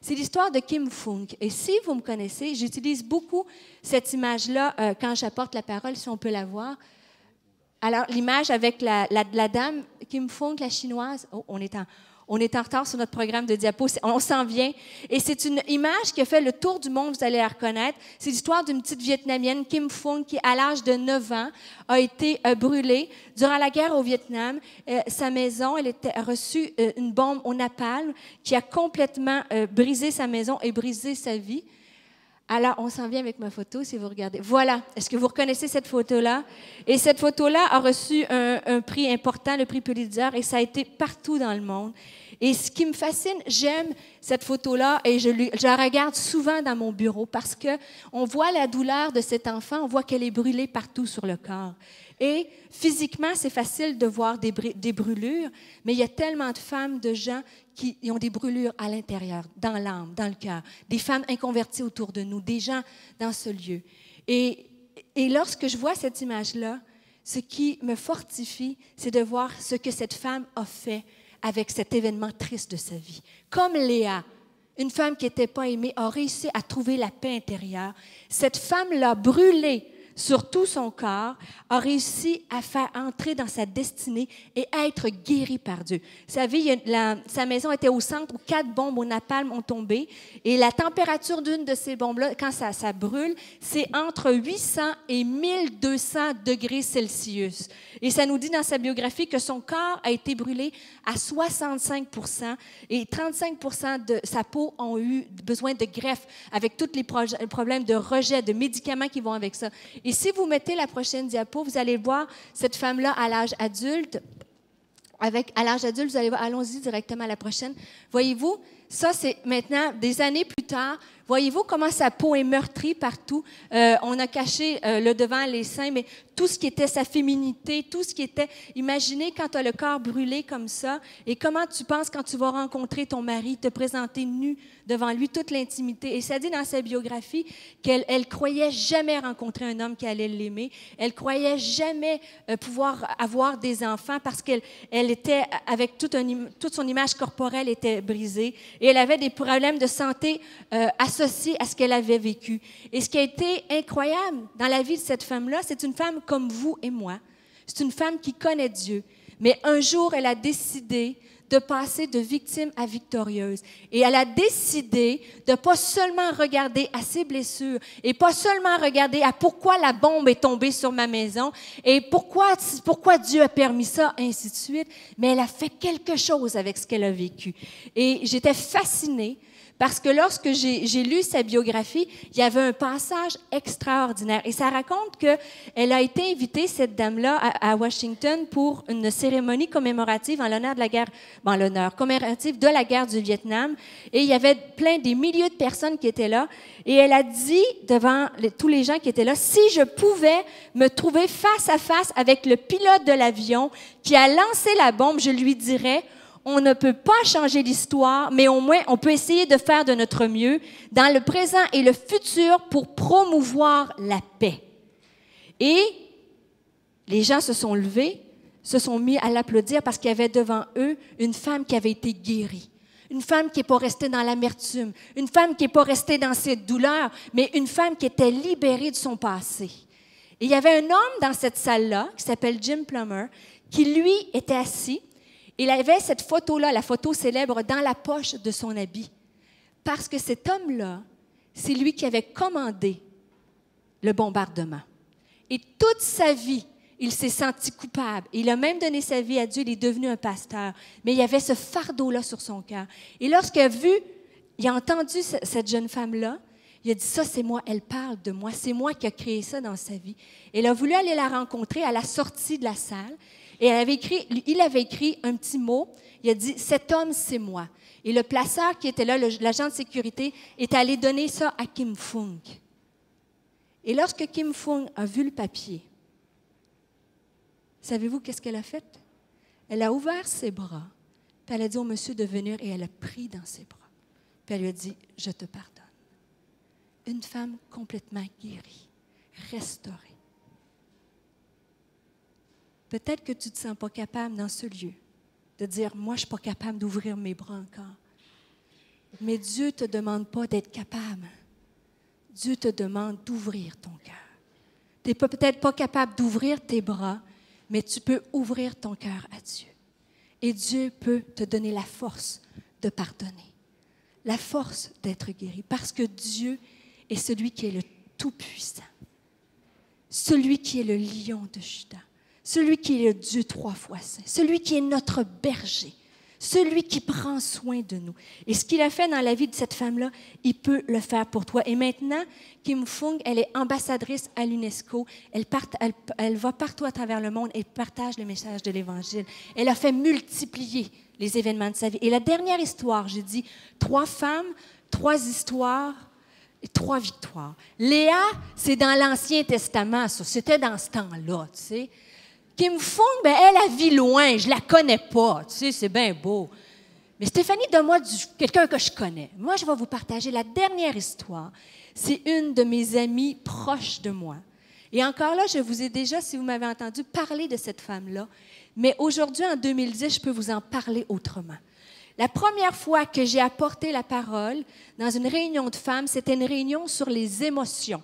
A: c'est l'histoire de Kim Funk. Et si vous me connaissez, j'utilise beaucoup cette image-là quand j'apporte la parole, si on peut la voir. Alors, l'image avec la dame Kim Funk, la chinoise, on est en retard sur notre programme de diapo, on s'en vient. Et c'est une image qui a fait le tour du monde, vous allez la reconnaître. C'est l'histoire d'une petite Vietnamienne, Kim Funk, qui, à l'âge de 9 ans, a été brûlée. Durant la guerre au Vietnam, sa maison, elle a reçu une bombe au napalm qui a complètement brisé sa maison et brisé sa vie. Alors, on s'en vient avec ma photo, si vous regardez. Voilà. Est-ce que vous reconnaissez cette photo-là? Et cette photo-là a reçu un prix important, le prix Pulitzer, et ça a été partout dans le monde. Et ce qui me fascine, j'aime cette photo-là et je la regarde souvent dans mon bureau parce qu'on voit la douleur de cet enfant, on voit qu'elle est brûlée partout sur le corps. Et physiquement, c'est facile de voir des brûlures, mais il y a tellement de femmes, de gens qui ont des brûlures à l'intérieur, dans l'âme, dans le cœur, des femmes inconverties autour de nous, des gens dans ce lieu. Et lorsque je vois cette image-là, ce qui me fortifie, c'est de voir ce que cette femme a fait avec cet événement triste de sa vie. Comme Léa, une femme qui n'était pas aimée, a réussi à trouver la paix intérieure. Cette femme-là, brûlée sur tout son corps, a réussi à faire entrer dans sa destinée et à être guérie par Dieu. Vous savez, sa maison était au centre où 4 bombes au napalm ont tombé et la température d'une de ces bombes-là, quand ça brûle, c'est entre 800 et 1200 degrés Celsius. Et ça nous dit dans sa biographie que son corps a été brûlé à 65 % et 35 % de sa peau ont eu besoin de greffe avec tous les problèmes de rejet, de médicaments qui vont avec ça. Et si vous mettez la prochaine diapo, vous allez voir cette femme-là à l'âge adulte. À l'âge adulte, vous allez voir, allons-y directement à la prochaine. Voyez-vous, ça c'est maintenant, des années plus tard, voyez-vous comment sa peau est meurtrie partout. On a caché le devant, les seins, mais tout ce qui était sa féminité, tout ce qui était... Imaginez quand tu as le corps brûlé comme ça, et comment tu penses quand tu vas rencontrer ton mari, te présenter nu devant lui, toute l'intimité. Et ça dit dans sa biographie qu'elle croyait jamais rencontrer un homme qui allait l'aimer. Elle croyait jamais pouvoir avoir des enfants parce qu'elle était, avec toute son image corporelle était brisée. Et elle avait des problèmes de santé associés à ce qu'elle avait vécu. Et ce qui a été incroyable dans la vie de cette femme-là, c'est une femme comme vous et moi. C'est une femme qui connaît Dieu. Mais un jour, elle a décidé de passer de victime à victorieuse. Et elle a décidé de ne pas seulement regarder à ses blessures et pas seulement regarder à pourquoi la bombe est tombée sur ma maison et pourquoi Dieu a permis ça, ainsi de suite, mais elle a fait quelque chose avec ce qu'elle a vécu. Et j'étais fascinée parce que lorsque j'ai lu sa biographie, il y avait un passage extraordinaire. Et ça raconte qu'elle a été invitée, cette dame-là, à Washington pour une cérémonie commémorative en l'honneur de la guerre, commémorative de la guerre du Vietnam. Et il y avait des milliers de personnes qui étaient là. Et elle a dit devant tous les gens qui étaient là, si je pouvais me trouver face à face avec le pilote de l'avion qui a lancé la bombe, je lui dirais, on ne peut pas changer l'histoire, mais au moins, on peut essayer de faire de notre mieux dans le présent et le futur pour promouvoir la paix. Et les gens se sont levés, se sont mis à l'applaudir parce qu'il y avait devant eux une femme qui avait été guérie. Une femme qui n'est pas restée dans l'amertume, une femme qui n'est pas restée dans cette douleur, mais une femme qui était libérée de son passé. Et il y avait un homme dans cette salle-là, qui s'appelle Jim Plummer, qui, lui, était assis. Il avait cette photo-là, la photo célèbre, dans la poche de son habit. Parce que cet homme-là, c'est lui qui avait commandé le bombardement. Et toute sa vie, il s'est senti coupable. Il a même donné sa vie à Dieu, il est devenu un pasteur. Mais il y avait ce fardeau-là sur son cœur. Et lorsqu'il a entendu cette jeune femme-là, il a dit, ça c'est moi, elle parle de moi, c'est moi qui ai créé ça dans sa vie. Et il a voulu aller la rencontrer à la sortie de la salle. Et il avait écrit un petit mot, il a dit, cet homme c'est moi. Et le placeur qui était là, l'agent de sécurité, est allé donner ça à Kim Fung. Et lorsque Kim Fung a vu le papier, savez-vous qu'est-ce qu'elle a fait? Elle a ouvert ses bras, puis elle a dit au monsieur de venir et elle a pris dans ses bras. Puis elle lui a dit, je te pardonne. Une femme complètement guérie, restaurée. Peut-être que tu ne te sens pas capable dans ce lieu de dire, moi, je ne suis pas capable d'ouvrir mes bras encore. Mais Dieu ne te demande pas d'être capable. Dieu te demande d'ouvrir ton cœur. Tu n'es peut-être pas capable d'ouvrir tes bras, mais tu peux ouvrir ton cœur à Dieu. Et Dieu peut te donner la force de pardonner, la force d'être guéri, parce que Dieu est celui qui est le Tout-Puissant, celui qui est le lion de Juda, celui qui est le Dieu 3 fois saint, celui qui est notre berger, celui qui prend soin de nous. Et ce qu'il a fait dans la vie de cette femme-là, il peut le faire pour toi. Et maintenant, Kim Fung, elle est ambassadrice à l'UNESCO. Elle va partout à travers le monde et partage le message de l'Évangile. Elle a fait multiplier les événements de sa vie. Et la dernière histoire, j'ai dit, 3 femmes, 3 histoires et 3 victoires. Léa, c'est dans l'Ancien Testament, ça. C'était dans ce temps-là, tu sais. Kim Fung, elle vit loin, je la connais pas, tu sais, c'est bien beau. Mais Stéphanie, donne-moi quelqu'un que je connais. Moi, je vais vous partager la dernière histoire. C'est une de mes amies proches de moi. Et encore là, je vous ai déjà, si vous m'avez entendu, parler de cette femme-là. Mais aujourd'hui, en 2010, je peux vous en parler autrement. La première fois que j'ai apporté la parole dans une réunion de femmes, c'était une réunion sur les émotions.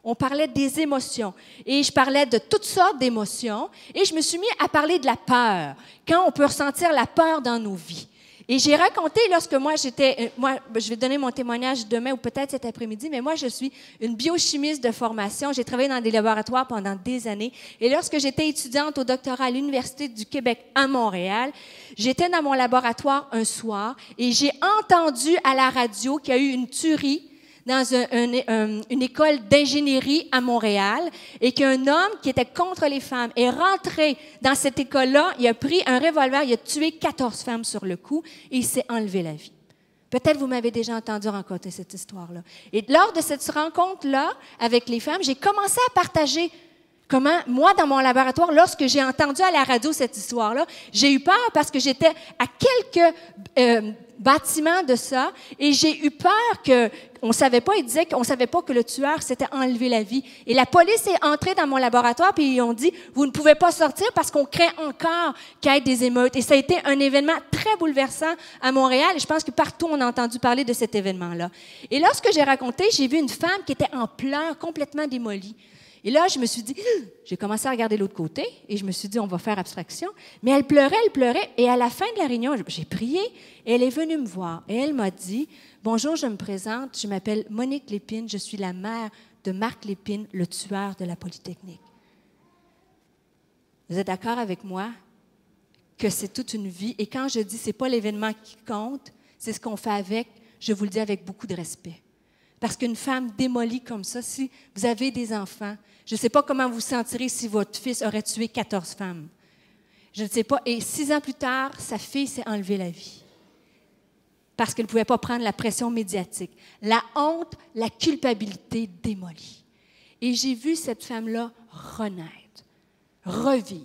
A: On parlait des émotions et je parlais de toutes sortes d'émotions et je me suis mis à parler de la peur, quand on peut ressentir la peur dans nos vies. Et j'ai raconté lorsque moi, je vais donner mon témoignage demain ou peut-être cet après-midi, mais moi, je suis une biochimiste de formation. J'ai travaillé dans des laboratoires pendant des années. Et lorsque j'étais étudiante au doctorat à l'Université du Québec à Montréal, j'étais dans mon laboratoire un soir et j'ai entendu à la radio qu'il y a eu une tuerie dans une école d'ingénierie à Montréal et qu'un homme qui était contre les femmes est rentré dans cette école-là, il a pris un revolver, il a tué 14 femmes sur le coup et il s'est enlevé la vie. Peut-être vous m'avez déjà entendu raconter cette histoire-là. Et lors de cette rencontre-là avec les femmes, j'ai commencé à partager comment, moi, dans mon laboratoire, lorsque j'ai entendu à la radio cette histoire-là, j'ai eu peur parce que j'étais à quelques bâtiments de ça et j'ai eu peur qu'on ne savait pas, ils disaient qu'on ne savait pas que le tueur s'était enlevé la vie. Et la police est entrée dans mon laboratoire puis ils ont dit, vous ne pouvez pas sortir parce qu'on craint encore qu'il y ait des émeutes. Et ça a été un événement très bouleversant à Montréal et je pense que partout on a entendu parler de cet événement-là. Et lorsque j'ai raconté, j'ai vu une femme qui était en pleurs, complètement démolie. Et là, je me suis dit, j'ai commencé à regarder l'autre côté et je me suis dit, on va faire abstraction. Mais elle pleurait et à la fin de la réunion, j'ai prié et elle est venue me voir et elle m'a dit, bonjour, je me présente, je m'appelle Monique Lépine, je suis la mère de Marc Lépine, le tueur de la Polytechnique. Vous êtes d'accord avec moi que c'est toute une vie et quand je dis, c'est pas l'événement qui compte, c'est ce qu'on fait avec, je vous le dis avec beaucoup de respect. Parce qu'une femme démolie comme ça, si vous avez des enfants, je ne sais pas comment vous vous sentirez si votre fils aurait tué 14 femmes. Je ne sais pas. Et 6 ans plus tard, sa fille s'est enlevée la vie. Parce qu'elle ne pouvait pas prendre la pression médiatique. La honte, la culpabilité démolie. Et j'ai vu cette femme-là renaître, revivre,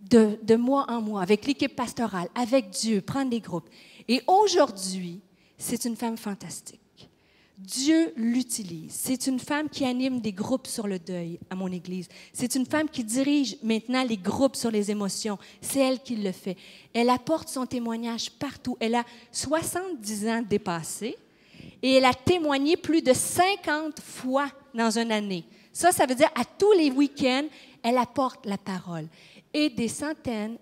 A: de mois en mois, avec l'équipe pastorale, avec Dieu, prendre des groupes. Et aujourd'hui, c'est une femme fantastique. Dieu l'utilise. C'est une femme qui anime des groupes sur le deuil à mon église. C'est une femme qui dirige maintenant les groupes sur les émotions. C'est elle qui le fait. Elle apporte son témoignage partout. Elle a 70 ans dépassés et elle a témoigné plus de 50 fois dans une année. Ça veut dire à tous les week-ends, elle apporte la parole. Et des centaines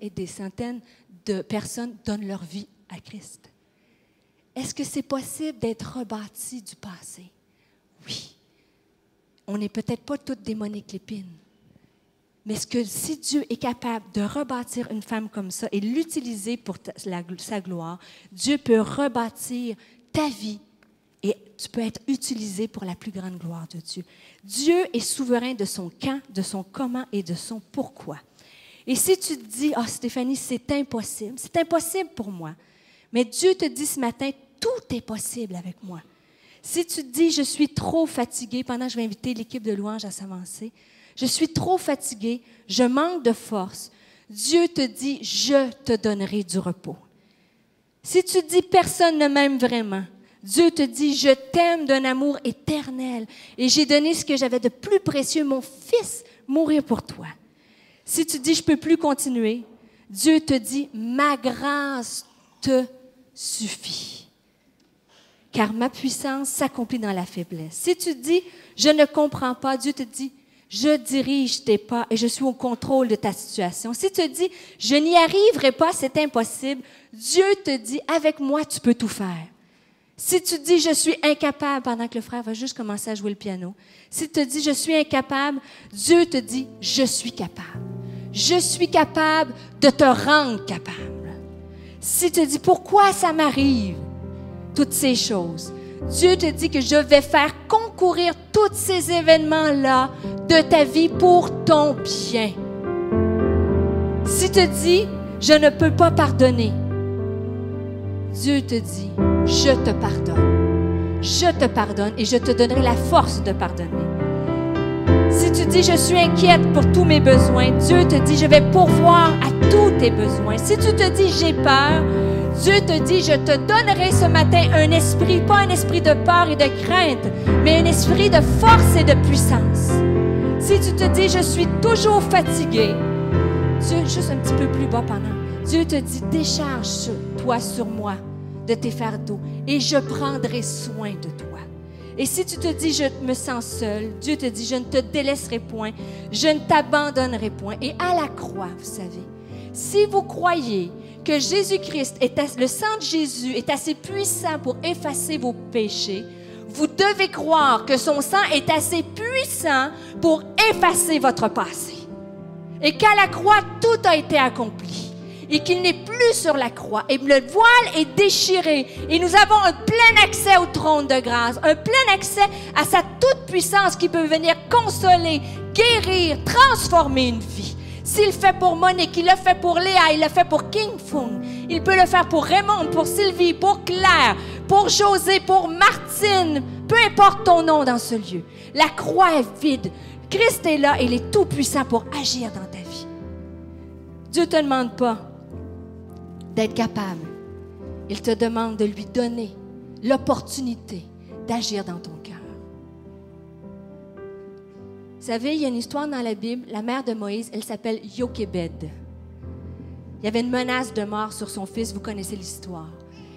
A: de personnes donnent leur vie à Christ. Est-ce que c'est possible d'être rebâti du passé? Oui. On n'est peut-être pas toutes des Monique Lépine, Mais si Dieu est capable de rebâtir une femme comme ça et l'utiliser pour sa gloire, Dieu peut rebâtir ta vie et tu peux être utilisé pour la plus grande gloire de Dieu. Dieu est souverain de son quand, de son comment et de son pourquoi. Et si tu te dis, « Ah, Stéphanie, c'est impossible pour moi. » Mais Dieu te dit ce matin, tout est possible avec moi. Si tu te dis, « Je suis trop fatiguée », pendant que je vais inviter l'équipe de louange à s'avancer, « Je suis trop fatiguée, je manque de force. » Dieu te dit, « Je te donnerai du repos. » Si tu te dis, « Personne ne m'aime vraiment », Dieu te dit, « Je t'aime d'un amour éternel et j'ai donné ce que j'avais de plus précieux, mon Fils, mourir pour toi. » Si tu dis, « Je ne peux plus continuer », Dieu te dit, « Ma grâce te suffit. Car ma puissance s'accomplit dans la faiblesse. » Si tu dis, « Je ne comprends pas », Dieu te dit, « Je dirige tes pas et je suis au contrôle de ta situation. » Si tu dis, « Je n'y arriverai pas, c'est impossible », Dieu te dit, « Avec moi, tu peux tout faire. » Si tu dis, je suis incapable, pendant que le frère va juste commencer à jouer le piano, si tu te dis, je suis incapable, Dieu te dit, je suis capable. Je suis capable de te rendre capable. Si tu te dis, pourquoi ça m'arrive, toutes ces choses, Dieu te dit que je vais faire concourir tous ces événements-là de ta vie pour ton bien. Si tu te dis, je ne peux pas pardonner, Dieu te dit, je te pardonne. Je te pardonne et je te donnerai la force de pardonner. Si tu dis, je suis inquiète pour tous mes besoins, Dieu te dit, je vais pourvoir à tous tes besoins. Si tu te dis, j'ai peur, Dieu te dit, je te donnerai ce matin un esprit, pas un esprit de peur et de crainte, mais un esprit de force et de puissance. Si tu te dis, je suis toujours fatigué, Dieu, juste un petit peu plus bas pendant, Dieu te dit, décharge-toi sur moi de tes fardeaux et je prendrai soin de toi. Et si tu te dis, je me sens seul, Dieu te dit, je ne te délaisserai point, je ne t'abandonnerai point. Et à la croix, vous savez, si vous croyez que Jésus-Christ, le sang de Jésus est assez puissant pour effacer vos péchés, vous devez croire que son sang est assez puissant pour effacer votre passé. Et qu'à la croix, tout a été accompli. Et qu'il n'est plus sur la croix. Et le voile est déchiré. Et nous avons un plein accès au trône de grâce. Un plein accès à sa toute-puissance qui peut venir consoler, guérir, transformer une vie. S'il le fait pour Monique, il le fait pour Léa, il le fait pour King Fung. Il peut le faire pour Raymond, pour Sylvie, pour Claire, pour José, pour Martine. Peu importe ton nom dans ce lieu. La croix est vide. Christ est là et il est tout puissant pour agir dans ta vie. Dieu ne te demande pas d'être capable. Il te demande de lui donner l'opportunité d'agir dans ton cœur. Vous savez, il y a une histoire dans la Bible, la mère de Moïse, elle s'appelle Jochébed. Il y avait une menace de mort sur son fils, vous connaissez l'histoire.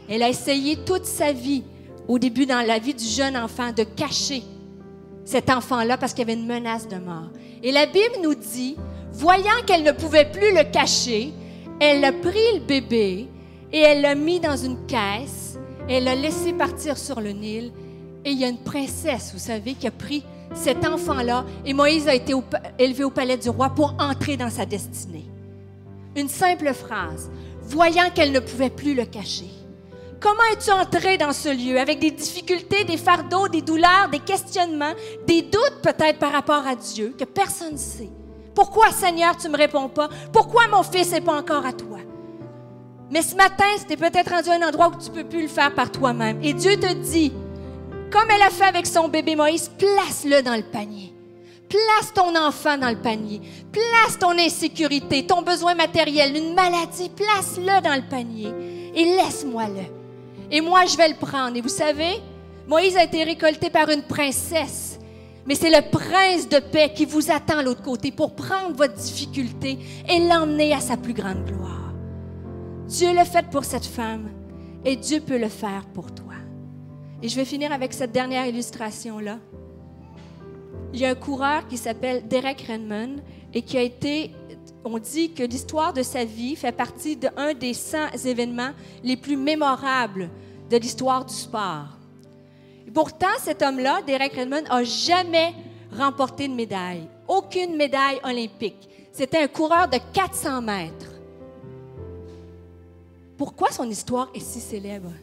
A: Elle a essayé toute sa vie, au début dans la vie du jeune enfant, de cacher cet enfant-là parce qu'il y avait une menace de mort. Et la Bible nous dit, voyant qu'elle ne pouvait plus le cacher, elle a pris le bébé et elle l'a mis dans une caisse. Elle l'a laissé partir sur le Nil. Et il y a une princesse, vous savez, qui a pris cet enfant-là. Et Moïse a été élevé au palais du roi pour entrer dans sa destinée. Une simple phrase. Voyant qu'elle ne pouvait plus le cacher. Comment es-tu entré dans ce lieu avec des difficultés, des fardeaux, des douleurs, des questionnements, des doutes peut-être par rapport à Dieu que personne ne sait? Pourquoi, Seigneur, tu ne me réponds pas? Pourquoi mon fils n'est pas encore à toi? Mais ce matin, tu es peut-être rendu à un endroit où tu ne peux plus le faire par toi-même. Et Dieu te dit, comme elle a fait avec son bébé Moïse, place-le dans le panier. Place ton enfant dans le panier. Place ton insécurité, ton besoin matériel, une maladie, place-le dans le panier. Et laisse-moi-le. Et moi, je vais le prendre. Et vous savez, Moïse a été récolté par une princesse. Mais c'est le prince de paix qui vous attend à l'autre côté pour prendre votre difficulté et l'emmener à sa plus grande gloire. Dieu l'a fait pour cette femme et Dieu peut le faire pour toi. Et je vais finir avec cette dernière illustration-là. Il y a un coureur qui s'appelle Derek Redmond et qui a été, on dit que l'histoire de sa vie fait partie d'un des 100 événements les plus mémorables de l'histoire du sport. Pourtant, cet homme-là, Derek Redmond, n'a jamais remporté de médaille. Aucune médaille olympique. C'était un coureur de 400 mètres. Pourquoi son histoire est si célèbre?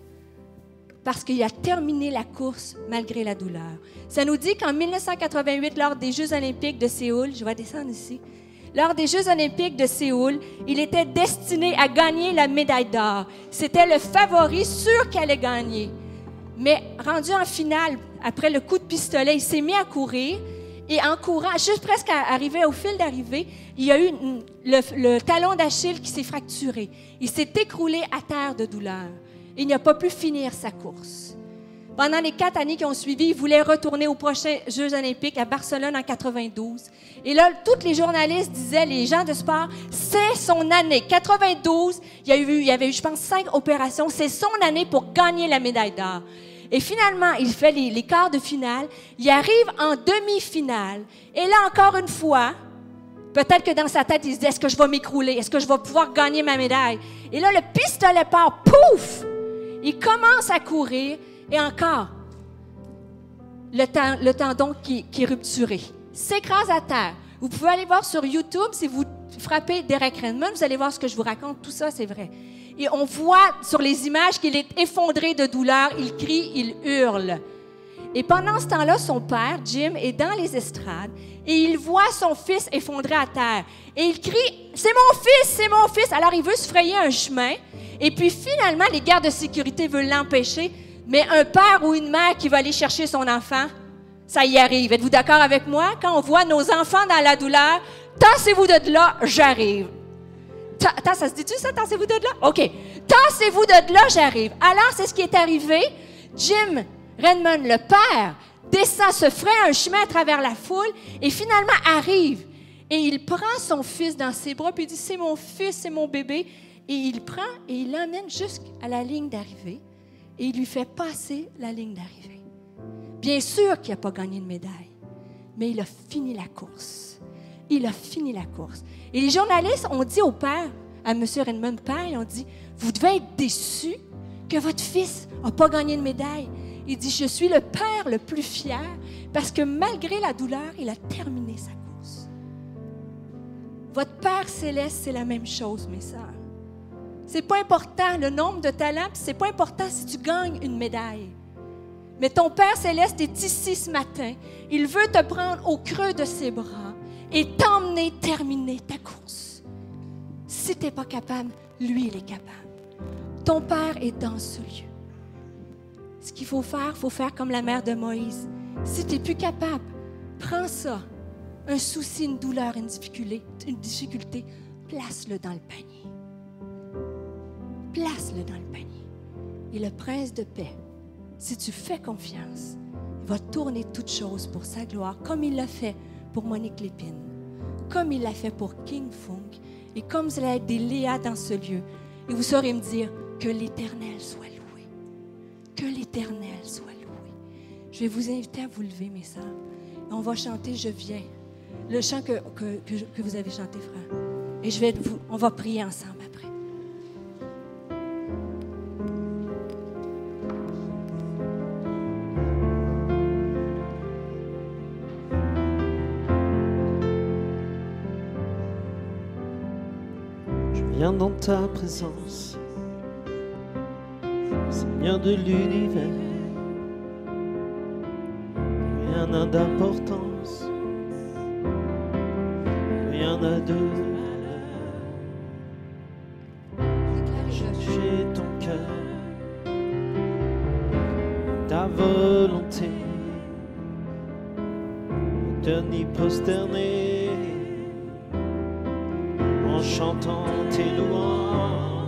A: Parce qu'il a terminé la course malgré la douleur. Ça nous dit qu'en 1988, lors des Jeux olympiques de Séoul, je vais descendre ici, lors des Jeux olympiques de Séoul, il était destiné à gagner la médaille d'or. C'était le favori sûr qu'il allait gagner. Mais rendu en finale, après le coup de pistolet, il s'est mis à courir. Et en courant, juste presque arrivé au fil d'arrivée, il y a eu le talon d'Achille qui s'est fracturé. Il s'est écroulé à terre de douleur. Il n'a pas pu finir sa course. Pendant les 4 années qui ont suivi, il voulait retourner aux prochains Jeux olympiques à Barcelone en 92. Et là, tous les journalistes disaient, les gens de sport, c'est son année. 92, il y avait eu, je pense, 5 opérations. C'est son année pour gagner la médaille d'or. Et finalement, il fait les quarts de finale. Il arrive en demi-finale. Et là, encore une fois, peut-être que dans sa tête, il se dit, est-ce que je vais m'écrouler? Est-ce que je vais pouvoir gagner ma médaille? Et là, le pistolet part, pouf! Il commence à courir. Et encore, le tendon qui est rupturé. S'écrase à terre. Vous pouvez aller voir sur YouTube, si vous frappez Derek Redmond, vous allez voir ce que je vous raconte. Tout ça, c'est vrai. Et on voit sur les images qu'il est effondré de douleur. Il crie, il hurle. Et pendant ce temps-là, son père, Jim, est dans les estrades et il voit son fils effondré à terre. Et il crie, « C'est mon fils, c'est mon fils! » Alors, il veut se frayer un chemin. Et puis, finalement, les gardes de sécurité veulent l'empêcher. Mais un père ou une mère qui va aller chercher son enfant, ça y arrive. Êtes-vous d'accord avec moi? Quand on voit nos enfants dans la douleur, « Tassez-vous de là, j'arrive. » Ça se dit-tu, ça? Tassez-vous de là? OK. Tassez-vous de là, j'arrive. Alors, c'est ce qui est arrivé. Jim Redmond, le père, descend, se fraye un chemin à travers la foule et finalement arrive. Et il prend son fils dans ses bras puis il dit, c'est mon fils, c'est mon bébé. Et il prend et il l'emmène jusqu'à la ligne d'arrivée et il lui fait passer la ligne d'arrivée. Bien sûr qu'il n'a pas gagné de médaille, mais il a fini la course. Il a fini la course. Et les journalistes ont dit au père, à M. Redmond, père, ils ont dit, vous devez être déçu que votre fils n'a pas gagné de médaille. Il dit, je suis le père le plus fier parce que malgré la douleur, il a terminé sa course. Votre Père céleste, c'est la même chose, mes sœurs. C'est pas important le nombre de talents, puis c'est pas important si tu gagnes une médaille. Mais ton Père céleste est ici ce matin. Il veut te prendre au creux de ses bras et t'emmener terminer ta course. Si tu n'es pas capable, lui, il est capable. Ton Père est dans ce lieu. Ce qu'il faut faire comme la mère de Moïse. Si tu n'es plus capable, prends ça, un souci, une douleur, une difficulté, place-le dans le panier. Place-le dans le panier. Et le prince de paix, si tu fais confiance, il va tourner toutes choses pour sa gloire, comme il l'a fait pour Monique Lépine, comme il l'a fait pour King Funk, et comme il a aidé Léa dans ce lieu. Et vous saurez me dire que l'Éternel soit loué. Que l'Éternel soit loué. Je vais vous inviter à vous lever, mes sœurs. Et on va chanter « Je viens ». Le chant que vous avez chanté, frère. Et on va prier ensemble après.
B: Je viens dans ta présence, Seigneur de l'univers. Rien n'a d'importance, rien n'a de valeur. Chercher ton cœur, ta volonté, te n'y prosterner en chantant tes louanges.